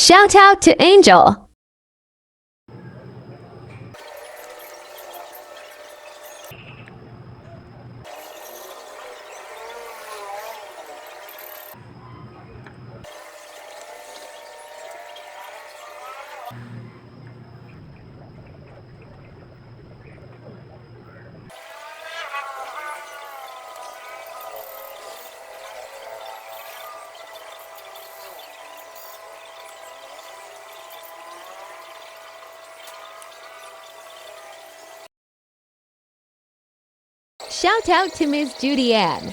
Shout out to Angel. Shout out to Ms. Judy Ann.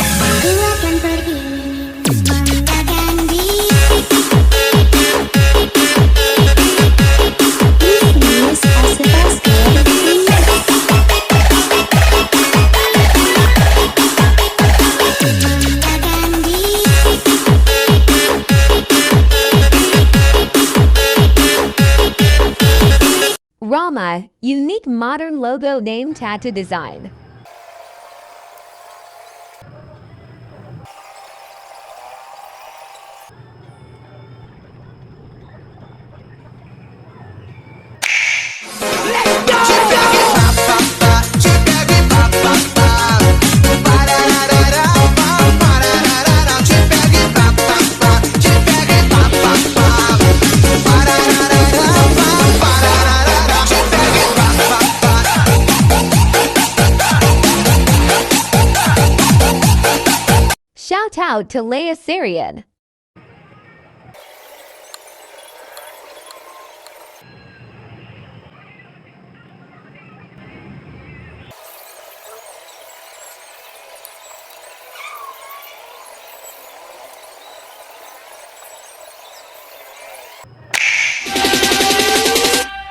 Aku akan pergi menggagang diri. This is menggagang diri. Rama, unique modern logo name tattoo design. Shout out to Leia Syrian.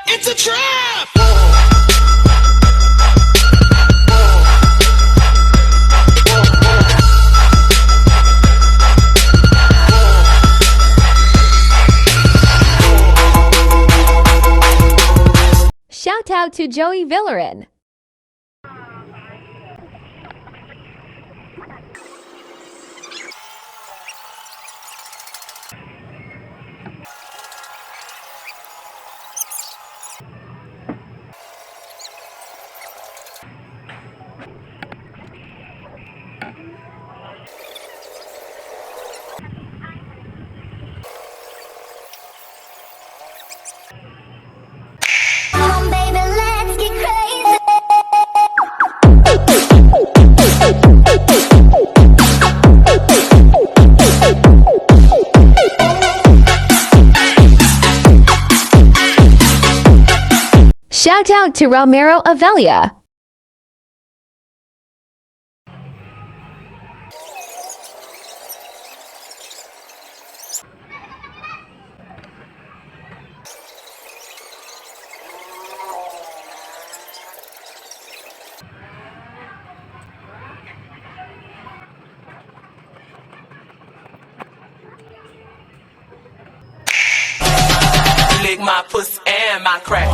It's a trap! Shout out to Joey Villarin. Come on, baby, let's get crazy. Shout out to Romero Avelia. Lick my pussy and my crack.